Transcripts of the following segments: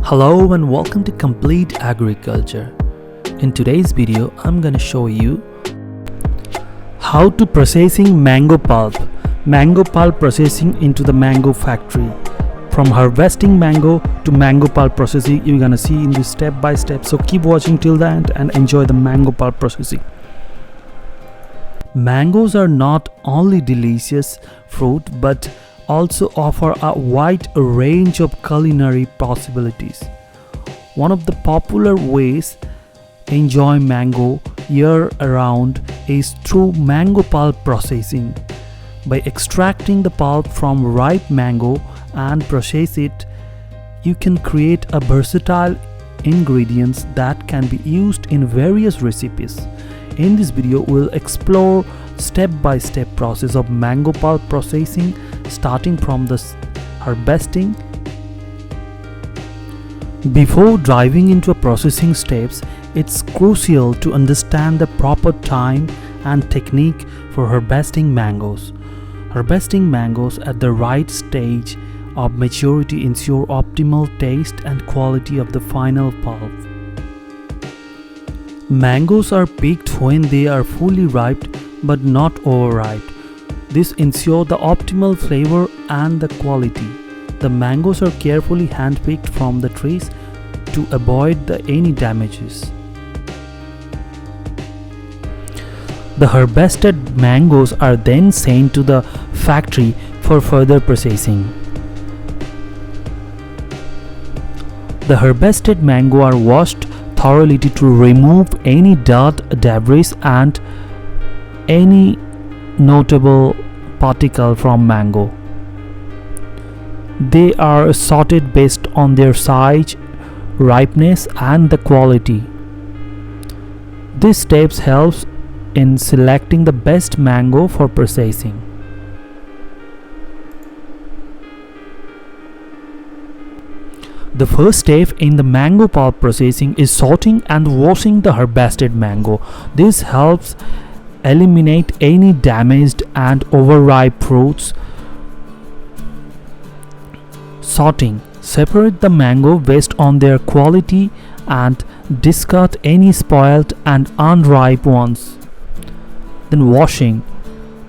Hello and welcome to Complete Agriculture. In today's video, I'm gonna show you how to processing mango pulp processing into the mango factory. From harvesting mango to mango pulp processing, you're gonna see in this step by step. So keep watching till the end and enjoy the mango pulp processing. Mangoes are not only delicious fruit but also offer a wide range of culinary possibilities. One of the popular ways to enjoy mango year-round is through mango pulp processing. By extracting the pulp from ripe mango and process it, you can create a versatile ingredients that can be used in various recipes. In this video, we'll explore step-by-step process of mango pulp processing, starting from the harvesting. Before diving into processing steps, it's crucial to understand the proper time and technique for harvesting mangoes. Harvesting mangoes at the right stage of maturity ensure optimal taste and quality of the final pulp. Mangoes are picked when they are fully ripe but not overripe. This ensures the optimal flavor and the quality. The mangoes are carefully hand-picked from the trees to avoid any damages. The harvested mangoes are then sent to the factory for further processing. The harvested mango are washed thoroughly to remove any dirt, debris and any notable particle from mango. They are sorted based on their size, ripeness and the quality. These steps helps in selecting the best mango for processing. The first step in the mango pulp processing is sorting and washing the harvested mango. This helps eliminate any damaged and overripe fruits. Sorting: separate the mango based on their quality and discard any spoiled and unripe ones. Then washing: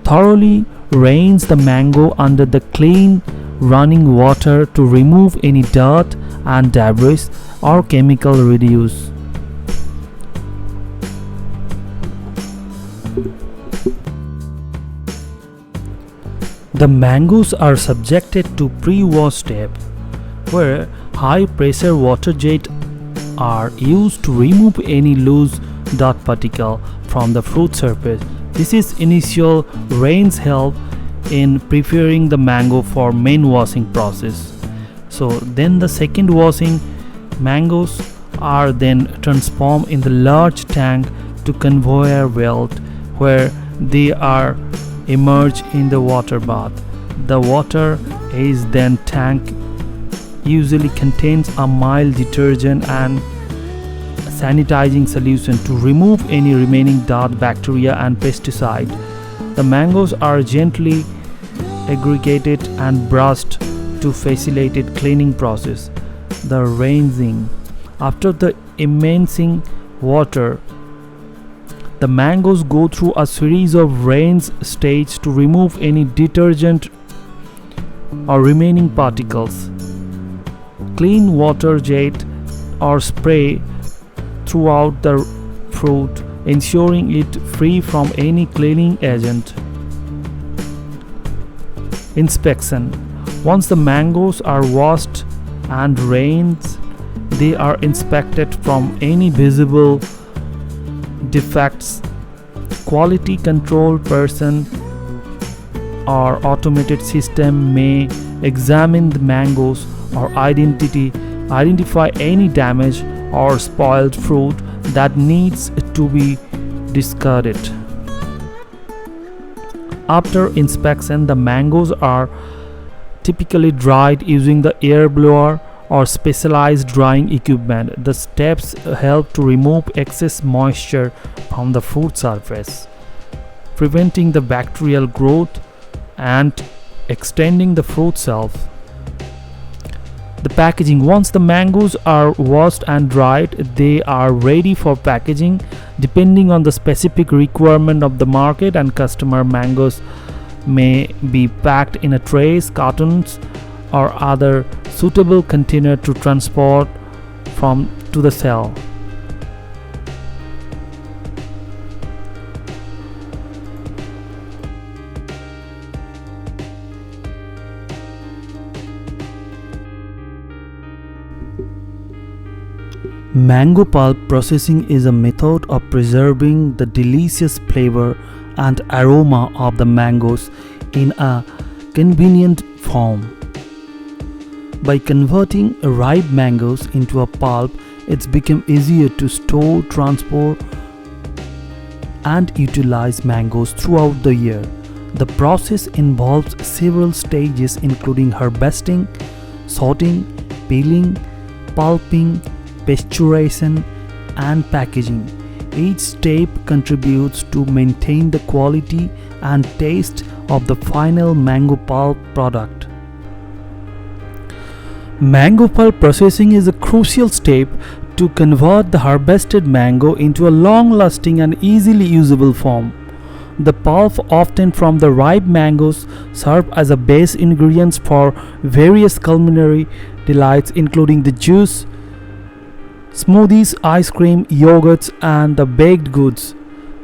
thoroughly rinse the mango under the clean running water to remove any dirt and debris or chemical residue. The mangoes are subjected to pre-wash step, where high pressure water jets are used to remove any loose dirt particle from the fruit surface. This is initial rinse help in preparing the mango for main washing process. So then the second washing, mangoes are then transformed in the large tank to conveyor belt, where they are immersed in the water bath. The water is then tank usually contains a mild detergent and sanitizing solution to remove any remaining dirt, bacteria and pesticide. The mangoes are gently aggregated and brushed to facilitate cleaning process. The rinsing: after the immersing water, the mangoes go through a series of rinse stages to remove any detergent or remaining particles. Clean water jet or spray throughout the fruit, ensuring it free from any cleaning agent. Inspection: once the mangoes are washed and rinsed, they are inspected from any visible defects. Quality control person or automated system may examine the mangoes or identify any damaged or spoiled fruit that needs to be discarded. After inspection, the mangoes are typically dried using the air blower or specialized drying equipment. The steps help to remove excess moisture from the fruit surface, preventing the bacterial growth and extending the fruit shelf. The packaging: once the mangoes are washed and dried, they are ready for packaging. Depending on the specific requirement of the market and customer, mangoes may be packed in a trays, cartons, or other suitable container to transport from to the sale. Mango pulp processing is a method of preserving the delicious flavor and aroma of the mangoes in a convenient form. By converting ripe mangoes into a pulp, it's become easier to store, transport, and utilize mangoes throughout the year. The process involves several stages including harvesting, sorting, peeling, pulping, pasteurization, and packaging. Each step contributes to maintain the quality and taste of the final mango pulp product. Mango pulp processing is a crucial step to convert the harvested mango into a long-lasting and easily usable form. The pulp, often from the ripe mangoes, serve as a base ingredients for various culinary delights including the juice, smoothies, ice cream, yogurts, and the baked goods.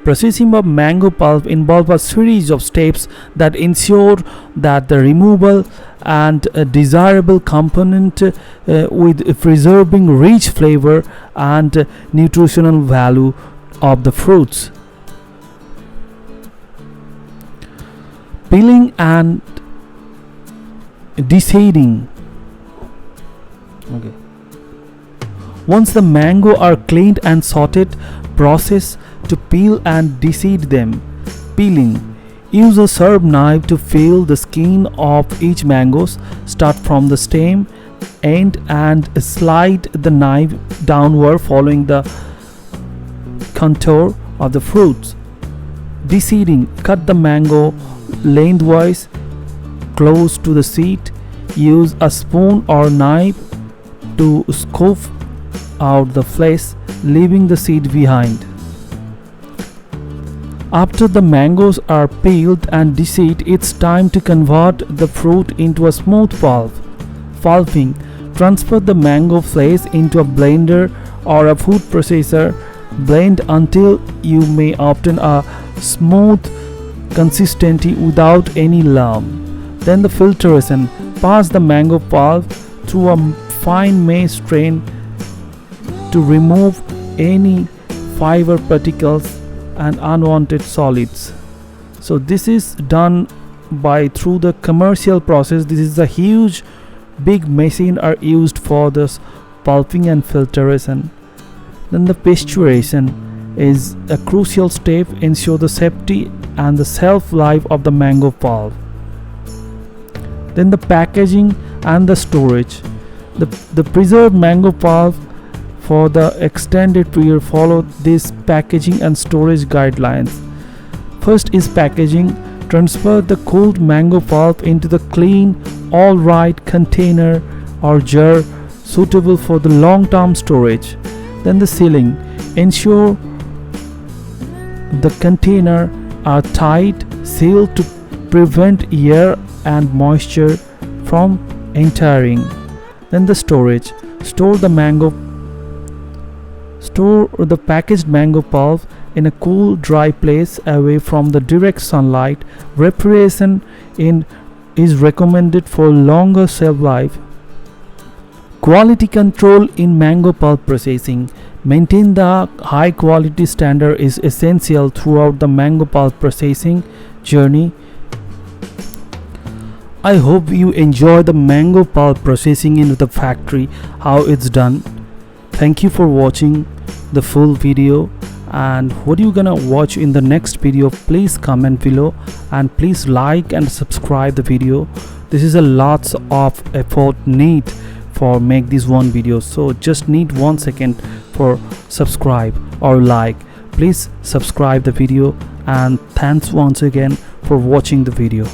Processing of mango pulp involves a series of steps that ensure that the removal and a desirable component with preserving rich flavor and nutritional value of the fruits. Peeling and deseeding. Okay. Once the mango are cleaned and sorted, process to peel and deseed them. Peeling: use a sharp knife to peel the skin of each mango. Start from the stem end and slide the knife downward following the contour of the fruits. Deseeding: cut the mango lengthwise close to the seed. Use a spoon or knife to scoop out the flesh, leaving the seed behind. After the mangoes are peeled and deseeded, it's time to convert the fruit into a smooth pulp. Pulping: transfer the mango flesh into a blender or a food processor. Blend until you may obtain a smooth consistency without any lump. Then the filtration: pass the mango pulp through a fine mesh strain to remove any fiber particles and unwanted solids. So this is done by through the commercial process. This is a huge big machine are used for this pulping and filtration. Then the pasteurization is a crucial step, ensure the safety and the shelf life of the mango pulp. Then the packaging and the storage. The preserved mango pulp for the extended period follow these packaging and storage guidelines. First is packaging. Transfer the cooled mango pulp into the clean, all-right container or jar suitable for the long-term storage. Then the sealing. Ensure the container are tight, sealed to prevent air and moisture from entering. Then the storage. Store the packaged mango pulp in a cool, dry place away from the direct sunlight. Refrigeration is recommended for longer shelf life. Quality control in mango pulp processing. Maintain the high quality standard is essential throughout the mango pulp processing journey. I hope you enjoy the mango pulp processing in the factory, how it's done. Thank you for watching the full video, and what you gonna watch in the next video, please comment below, and please like and subscribe the video. This is a lots of effort need for make this one video, so just need 1 second for subscribe or like. Please subscribe the video, and thanks once again for watching the video.